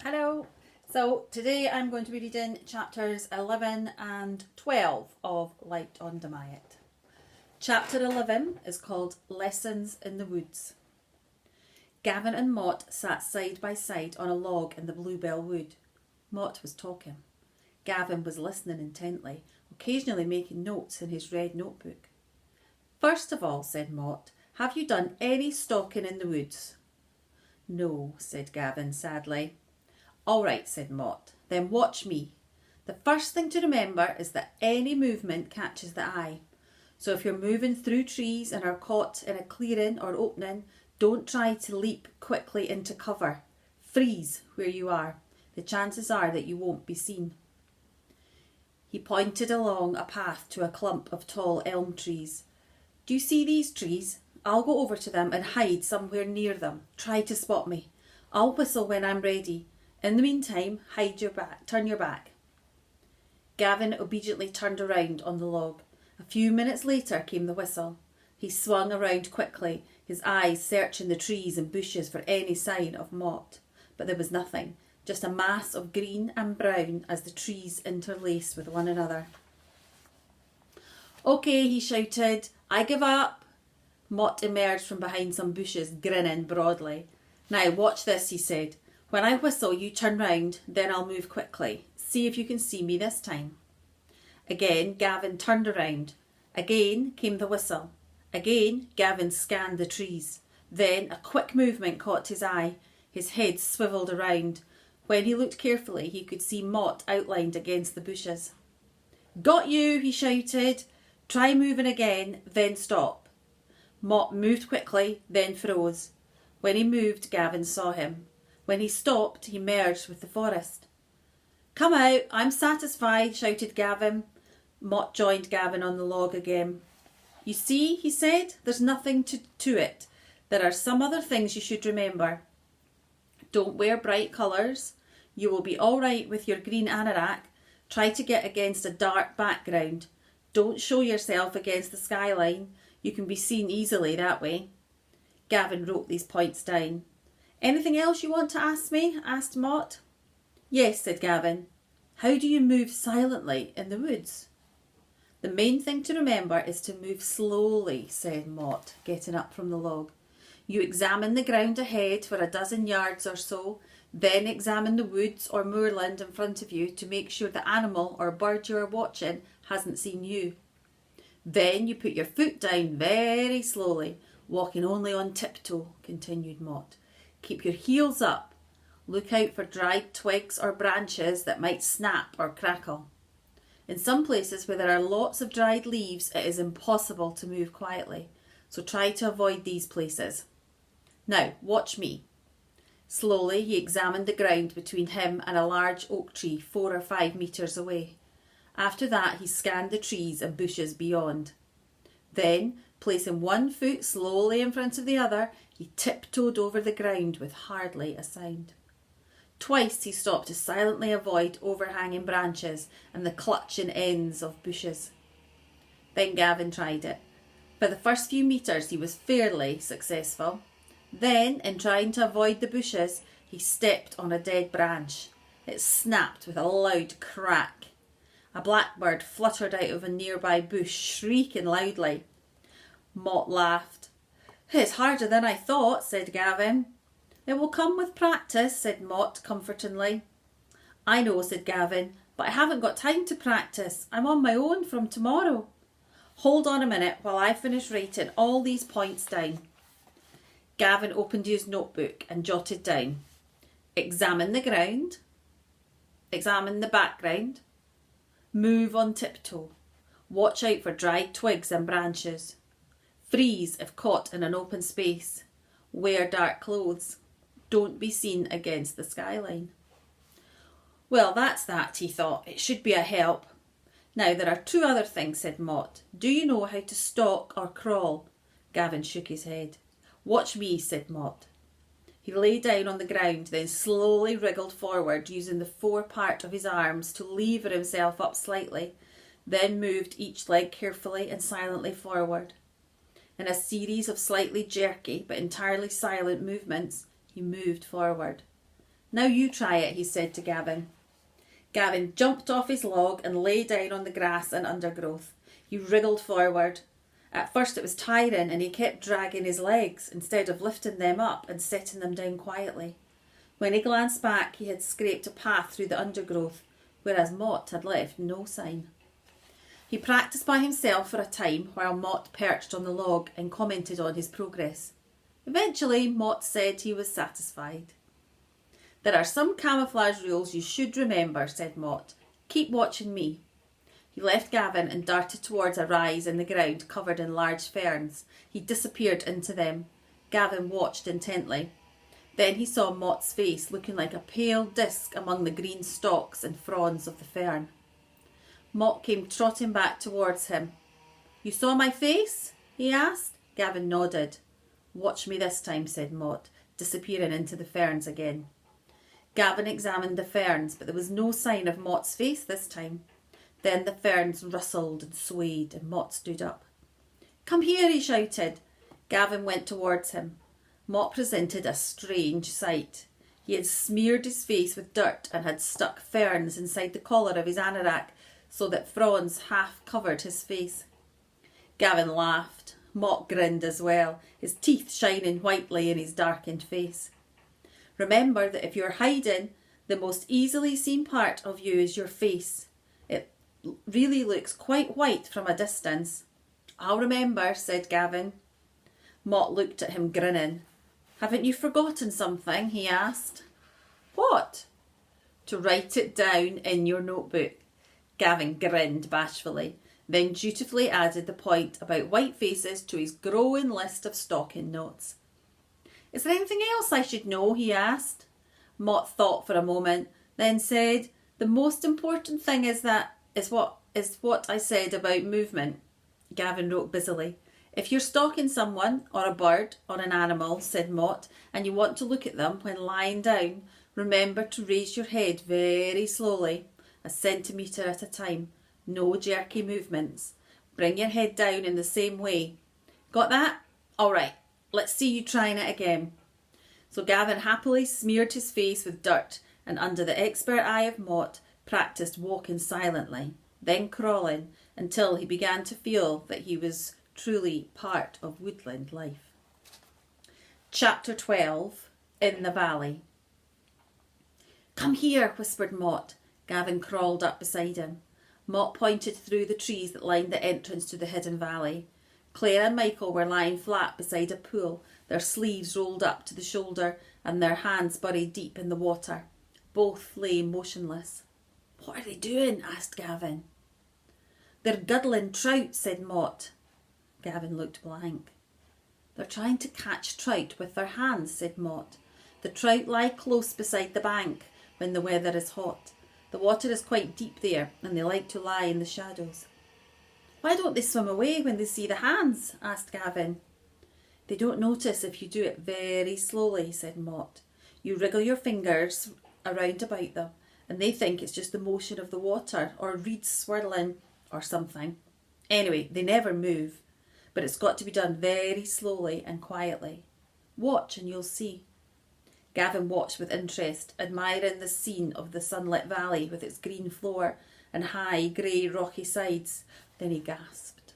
Hello. So today I'm going to be reading chapters 11 and 12 of Light on Dumyat. Chapter 11 is called Lessons in the Woods. Gavin and Mott sat side by side on a log in the bluebell wood. Mott was talking. Gavin was listening intently, occasionally making notes in his red notebook. "First of all," said Mott, "have you done any stalking in the woods?" "No," said Gavin sadly. "All right," said Mott. "Then watch me. The first thing to remember is that any movement catches the eye. So if you're moving through trees and are caught in a clearing or opening, don't try to leap quickly into cover. Freeze where you are. The chances are that you won't be seen." He pointed along a path to a clump of tall elm trees. "Do you see these trees? I'll go over to them and hide somewhere near them. Try to spot me. I'll whistle when I'm ready. In the meantime, turn your back." Gavin obediently turned around on the log. A few minutes later came the whistle. He swung around quickly, his eyes searching the trees and bushes for any sign of Mott. But there was nothing, just a mass of green and brown as the trees interlaced with one another. "Okay," he shouted, "I give up." Mott emerged from behind some bushes, grinning broadly. "Now watch this," he said. "When I whistle, you turn round, then I'll move quickly. See if you can see me this time." Again, Gavin turned around. Again came the whistle. Again, Gavin scanned the trees. Then a quick movement caught his eye. His head swivelled around. When he looked carefully, he could see Mott outlined against the bushes. "Got you," he shouted. "Try moving again, then stop." Mott moved quickly, then froze. When he moved, Gavin saw him. When he stopped, he merged with the forest. "Come out, I'm satisfied," shouted Gavin. Mott joined Gavin on the log again. "You see," he said, "there's nothing to it. There are some other things you should remember. Don't wear bright colours. You will be all right with your green anorak. Try to get against a dark background. Don't show yourself against the skyline. You can be seen easily that way." Gavin wrote these points down. "Anything else you want to ask me?" asked Mott. "Yes," said Gavin. "How do you move silently in the woods?" "The main thing to remember is to move slowly," said Mott, getting up from the log. "You examine the ground ahead for a dozen yards or so, then examine the woods or moorland in front of you to make sure the animal or bird you are watching hasn't seen you. Then you put your foot down very slowly, walking only on tiptoe," continued Mott. "Keep your heels up. Look out for dried twigs or branches that might snap or crackle. In some places where there are lots of dried leaves, it is impossible to move quietly, so try to avoid these places. Now, watch me." Slowly, he examined the ground between him and a large oak tree 4 or 5 metres away. After that, he scanned the trees and bushes beyond. Then, placing one foot slowly in front of the other, he tiptoed over the ground with hardly a sound. Twice he stopped to silently avoid overhanging branches and the clutching ends of bushes. Then Gavin tried it. For the first few metres he was fairly successful. Then, in trying to avoid the bushes, he stepped on a dead branch. It snapped with a loud crack. A blackbird fluttered out of a nearby bush, shrieking loudly. Mott laughed. "It's harder than I thought," said Gavin. "It will come with practice," said Mott comfortingly. "I know," said Gavin, "but I haven't got time to practice. I'm on my own from tomorrow." "Hold on a minute while I finish writing all these points down." Gavin opened his notebook and jotted down: examine the ground, examine the background, move on tiptoe, watch out for dried twigs and branches, freeze if caught in an open space, wear dark clothes, don't be seen against the skyline. "Well, that's that," he thought. "It should be a help. Now, there are 2 other things," said Mott. "Do you know how to stalk or crawl?" Gavin shook his head. "Watch me," said Mott. He lay down on the ground, then slowly wriggled forward, using the forepart of his arms to lever himself up slightly, then moved each leg carefully and silently forward. In a series of slightly jerky but entirely silent movements, he moved forward. Now you try it, he said to Gavin. Gavin jumped off his log and lay down on the grass and undergrowth. He wriggled forward. At first it was tiring and he kept dragging his legs instead of lifting them up and setting them down quietly. When he glanced back, he had scraped a path through the undergrowth, whereas Mott had left no sign. He practised by himself for a time while Mott perched on the log and commented on his progress. Eventually, Mott said he was satisfied. There are some camouflage rules you should remember, said Mott. Keep watching me. He left Gavin and darted towards a rise in the ground covered in large ferns. He disappeared into them. Gavin watched intently. Then he saw Mott's face looking like a pale disc among the green stalks and fronds of the fern. Mott came trotting back towards him. You saw my face? He asked. Gavin nodded. Watch me this time, said Mott, disappearing into the ferns again. Gavin examined the ferns, but there was no sign of Mott's face this time. Then the ferns rustled and swayed, and Mott stood up. Come here, he shouted. Gavin went towards him. Mott presented a strange sight. He had smeared his face with dirt and had stuck ferns inside the collar of his anorak so that fronds half covered his face. Gavin laughed. Mott grinned as well, his teeth shining whitely in his darkened face. Remember that if you're hiding, the most easily seen part of you is your face. It really looks quite white from a distance. I'll remember, said Gavin. Mott looked at him grinning. Haven't you forgotten something? He asked. What? To write it down in your notebook. Gavin grinned bashfully, then dutifully added the point about white faces to his growing list of stocking notes. Is there anything else I should know? He asked. Mott thought for a moment, then said, the most important thing is what I said about movement. Gavin wrote busily. If you're stalking someone, or a bird, or an animal, said Mott, and you want to look at them when lying down, remember to raise your head very slowly, a centimetre at a time. No jerky movements. Bring your head down in the same way. Got that? All right, let's see you trying it again. So Gavin happily smeared his face with dirt and under the expert eye of Mott practised walking silently, then crawling until he began to feel that he was truly part of woodland life. Chapter 12. In the Valley. Come here, whispered Mott. Gavin crawled up beside him. Mott pointed through the trees that lined the entrance to the hidden valley. Claire and Michael were lying flat beside a pool, their sleeves rolled up to the shoulder and their hands buried deep in the water. Both lay motionless. What are they doing? Asked Gavin. They're guddling trout, said Mott. Gavin looked blank. They're trying to catch trout with their hands, said Mott. The trout lie close beside the bank when the weather is hot. The water is quite deep there and they like to lie in the shadows. Why don't they swim away when they see the hands? Asked Gavin. They don't notice if you do it very slowly, said Mott. You wriggle your fingers around about them and they think it's just the motion of the water or reeds swirling or something. Anyway, they never move, but it's got to be done very slowly and quietly. Watch and you'll see. Gavin watched with interest, admiring the scene of the sunlit valley with its green floor and high, grey, rocky sides. Then he gasped.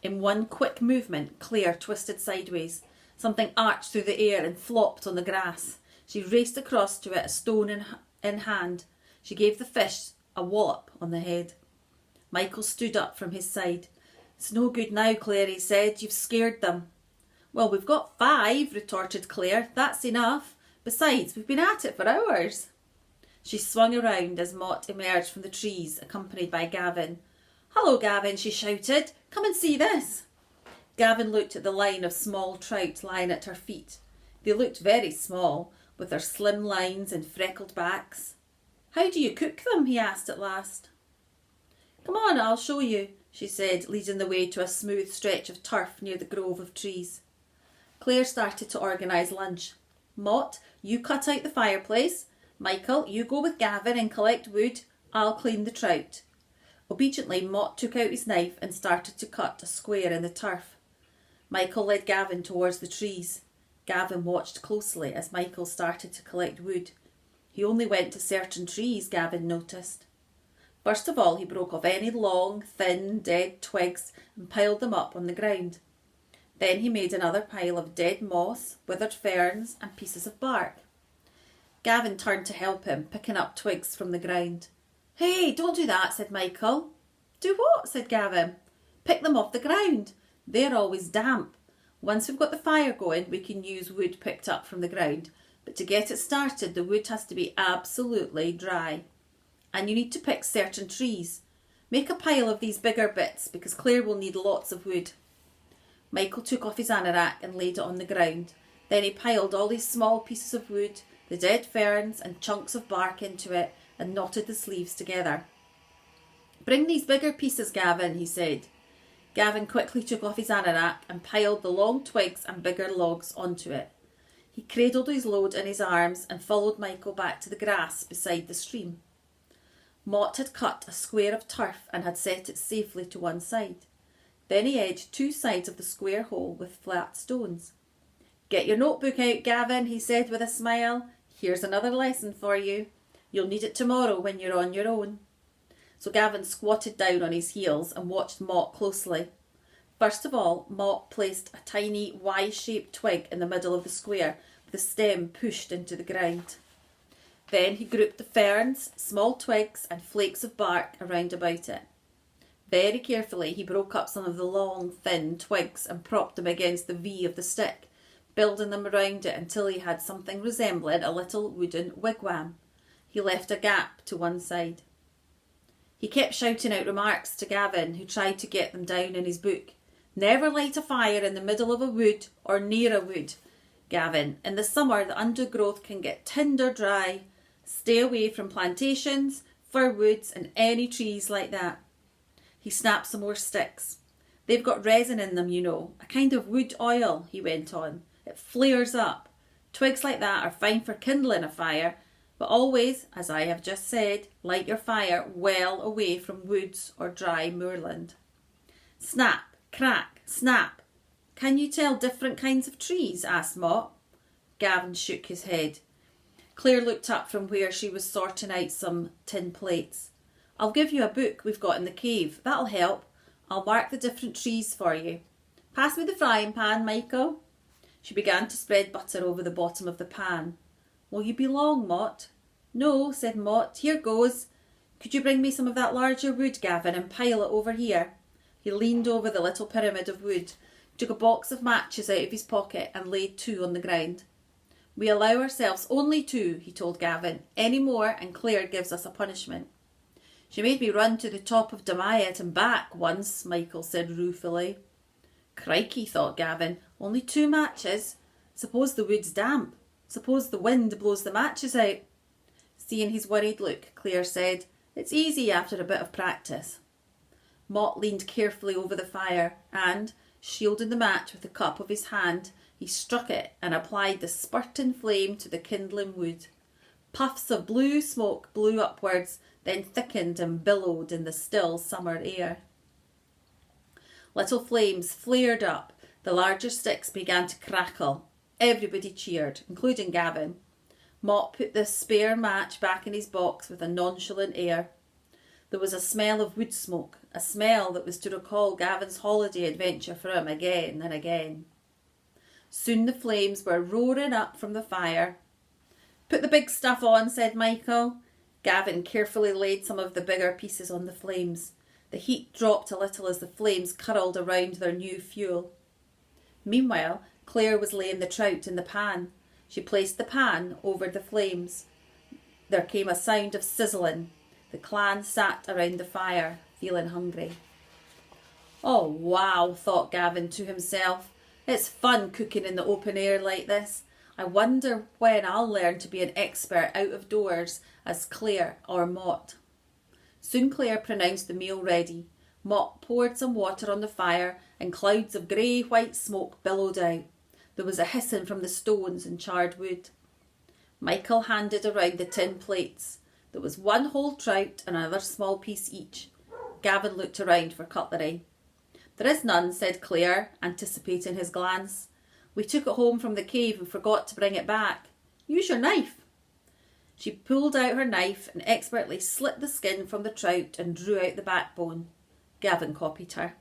In one quick movement, Claire twisted sideways. Something arched through the air and flopped on the grass. She raced across to it, a stone in hand. She gave the fish a wallop on the head. Michael stood up from his side. It's no good now, Claire, he said. You've scared them. Well, we've got 5, retorted Claire. That's enough. Besides, we've been at it for hours. She swung around as Mott emerged from the trees, accompanied by Gavin. Hello, Gavin, she shouted. Come and see this. Gavin looked at the line of small trout lying at her feet. They looked very small, with their slim lines and freckled backs. How do you cook them? He asked at last. Come on, I'll show you, she said, leading the way to a smooth stretch of turf near the grove of trees. Claire started to organise lunch. Mott, you cut out the fireplace. Michael, you go with Gavin and collect wood. I'll clean the trout. Obediently, Mott took out his knife and started to cut a square in the turf. Michael led Gavin towards the trees. Gavin watched closely as Michael started to collect wood. He only went to certain trees, Gavin noticed. First of all, he broke off any long, thin, dead twigs and piled them up on the ground. Then he made another pile of dead moss, withered ferns and pieces of bark. Gavin turned to help him, picking up twigs from the ground. "Hey, don't do that," said Michael. "Do what?" said Gavin. "Pick them off the ground. They're always damp. Once we've got the fire going, we can use wood picked up from the ground. But to get it started, the wood has to be absolutely dry. And you need to pick certain trees. Make a pile of these bigger bits because Claire will need lots of wood." Michael took off his anorak and laid it on the ground. Then he piled all these small pieces of wood, the dead ferns and chunks of bark into it and knotted the sleeves together. "Bring these bigger pieces, Gavin," he said. Gavin quickly took off his anorak and piled the long twigs and bigger logs onto it. He cradled his load in his arms and followed Michael back to the grass beside the stream. Mott had cut a square of turf and had set it safely to one side. Then he edged two sides of the square hole with flat stones. "Get your notebook out, Gavin," he said with a smile. "Here's another lesson for you. You'll need it tomorrow when you're on your own." So Gavin squatted down on his heels and watched Mott closely. First of all, Mott placed a tiny Y-shaped twig in the middle of the square with the stem pushed into the ground. Then he grouped the ferns, small twigs and flakes of bark around about it. Very carefully he broke up some of the long, thin twigs and propped them against the V of the stick, building them around it until he had something resembling a little wooden wigwam. He left a gap to one side. He kept shouting out remarks to Gavin, who tried to get them down in his book. "Never light a fire in the middle of a wood or near a wood, Gavin. In the summer the undergrowth can get tinder dry. Stay away from plantations, fir woods and any trees like that." He snapped some more sticks. "They've got resin in them, you know, a kind of wood oil," he went on. "It flares up. Twigs like that are fine for kindling a fire, but always, as I have just said, light your fire well away from woods or dry moorland." "Snap, crack, snap. Can you tell different kinds of trees?" asked Mott. Gavin shook his head. Claire looked up from where she was sorting out some tin plates. "I'll give you a book we've got in the cave. That'll help. I'll mark the different trees for you. Pass me the frying pan, Michael." She began to spread butter over the bottom of the pan. "Will you be long, Mott?" "No," said Mott. "Here goes. Could you bring me some of that larger wood, Gavin, and pile it over here?" He leaned over the little pyramid of wood, took a box of matches out of his pocket and laid two on the ground. "We allow ourselves only two," he told Gavin. "Any more and Claire gives us a punishment." "She made me run to the top of Dumyat and back once," Michael said ruefully. "Crikey," thought Gavin, "only two matches. Suppose the wood's damp. Suppose the wind blows the matches out." Seeing his worried look, Claire said, "It's easy after a bit of practice." Mott leaned carefully over the fire and, shielding the match with the cup of his hand, he struck it and applied the spurting flame to the kindling wood. Puffs of blue smoke blew upwards, then thickened and billowed in the still summer air. Little flames flared up. The larger sticks began to crackle. Everybody cheered, including Gavin. Mott put the spare match back in his box with a nonchalant air. There was a smell of wood smoke, a smell that was to recall Gavin's holiday adventure for him again and again. Soon the flames were roaring up from the fire. "Put the big stuff on," said Michael. Gavin carefully laid some of the bigger pieces on the flames. The heat dropped a little as the flames curled around their new fuel. Meanwhile, Claire was laying the trout in the pan. She placed the pan over the flames. There came a sound of sizzling. The clan sat around the fire, feeling hungry. "Oh, wow," thought Gavin to himself. "It's fun cooking in the open air like this. I wonder when I'll learn to be an expert out of doors as Claire or Mott." Soon Claire pronounced the meal ready. Mott poured some water on the fire and clouds of grey-white smoke billowed out. There was a hissing from the stones and charred wood. Michael handed around the tin plates. There was one whole trout and another small piece each. Gavin looked around for cutlery. "There is none," said Claire, anticipating his glance. We took it home from the cave and forgot to bring it back. Use your knife." She pulled out her knife and expertly slit the skin from the trout and drew out the backbone. Gavin copied her.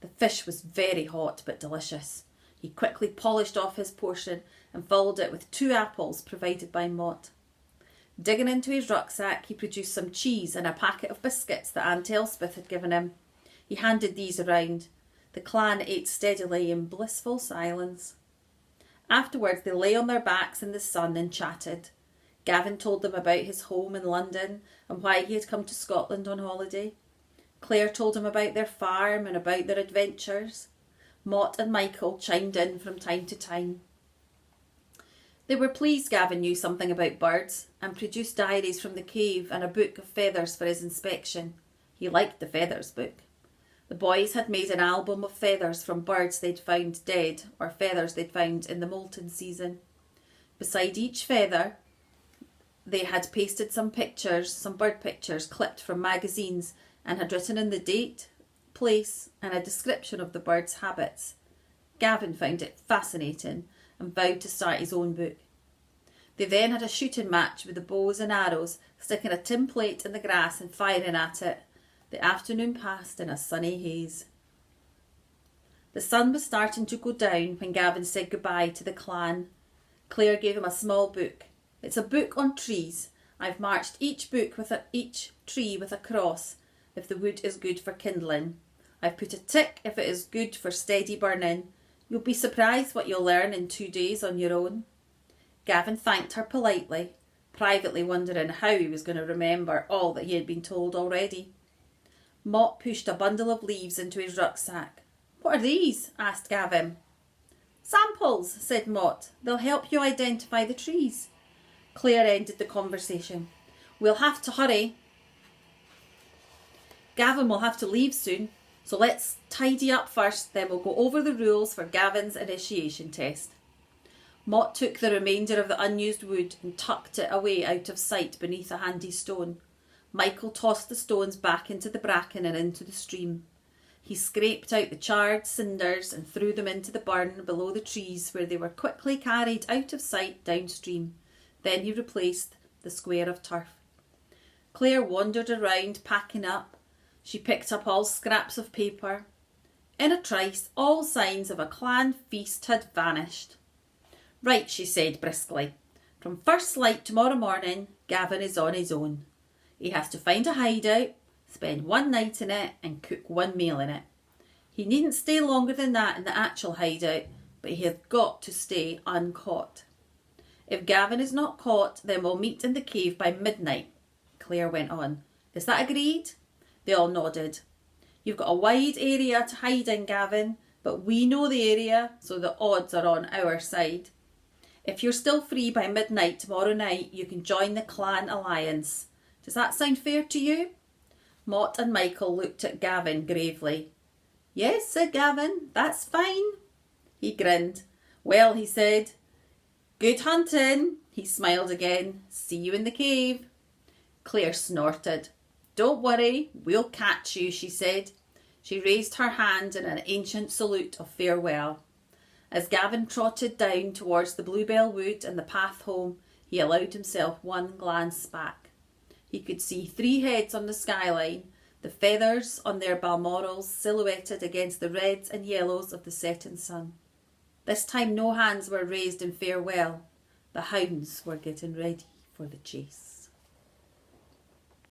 The fish was very hot but delicious. He quickly polished off his portion and filled it with 2 apples provided by Mott. Digging into his rucksack, he produced some cheese and a packet of biscuits that Aunt Elspeth had given him. He handed these around. The clan ate steadily in blissful silence. Afterwards, they lay on their backs in the sun and chatted. Gavin told them about his home in London and why he had come to Scotland on holiday. Claire told him about their farm and about their adventures. Mott and Michael chimed in from time to time. They were pleased Gavin knew something about birds and produced diaries from the cave and a book of feathers for his inspection. He liked the feathers book. The boys had made an album of feathers from birds they'd found dead or feathers they'd found in the molting season. Beside each feather, they had pasted some bird pictures clipped from magazines, and had written in the date, place and a description of the bird's habits. Gavin found it fascinating and vowed to start his own book. They then had a shooting match with the bows and arrows, sticking a tin plate in the grass and firing at it. The afternoon passed in a sunny haze. The sun was starting to go down when Gavin said goodbye to the clan. Claire gave him a small book. "It's a book on trees. I've marked each tree with a cross if the wood is good for kindling. I've put a tick if it is good for steady burning. You'll be surprised what you'll learn in 2 days on your own." Gavin thanked her politely, privately wondering how he was going to remember all that he had been told already. Mott pushed a bundle of leaves into his rucksack. "What are these?" asked Gavin. "Samples," said Mott. "They'll help you identify the trees." Claire ended the conversation. "We'll have to hurry. Gavin will have to leave soon, so let's tidy up first, then we'll go over the rules for Gavin's initiation test." Mott took the remainder of the unused wood and tucked it away out of sight beneath a handy stone. Michael tossed the stones back into the bracken and into the stream. He scraped out the charred cinders and threw them into the burn below the trees, where they were quickly carried out of sight downstream. Then he replaced the square of turf. Claire wandered around, packing up. She picked up all scraps of paper. In a trice, all signs of a clan feast had vanished. "Right," she said briskly. "From first light tomorrow morning, Gavin is on his own. He has to find a hideout, spend 1 night in it and cook 1 meal in it. He needn't stay longer than that in the actual hideout, but he has got to stay uncaught. If Gavin is not caught, then we'll meet in the cave by midnight," Claire went on. "Is that agreed?" They all nodded. "You've got a wide area to hide in, Gavin, but we know the area, so the odds are on our side. If you're still free by midnight tomorrow night, you can join the clan alliance. Does that sound fair to you?" Mott and Michael looked at Gavin gravely. "Yes," said Gavin, "that's fine." He grinned. "Well," he said, "good hunting." He smiled again. "See you in the cave." Claire snorted. "Don't worry, we'll catch you," she said. She raised her hand in an ancient salute of farewell. As Gavin trotted down towards the Bluebell Wood and the path home, he allowed himself one glance back. He could see 3 heads on the skyline, the feathers on their balmorals silhouetted against the reds and yellows of the setting sun. This time no hands were raised in farewell. The hounds were getting ready for the chase.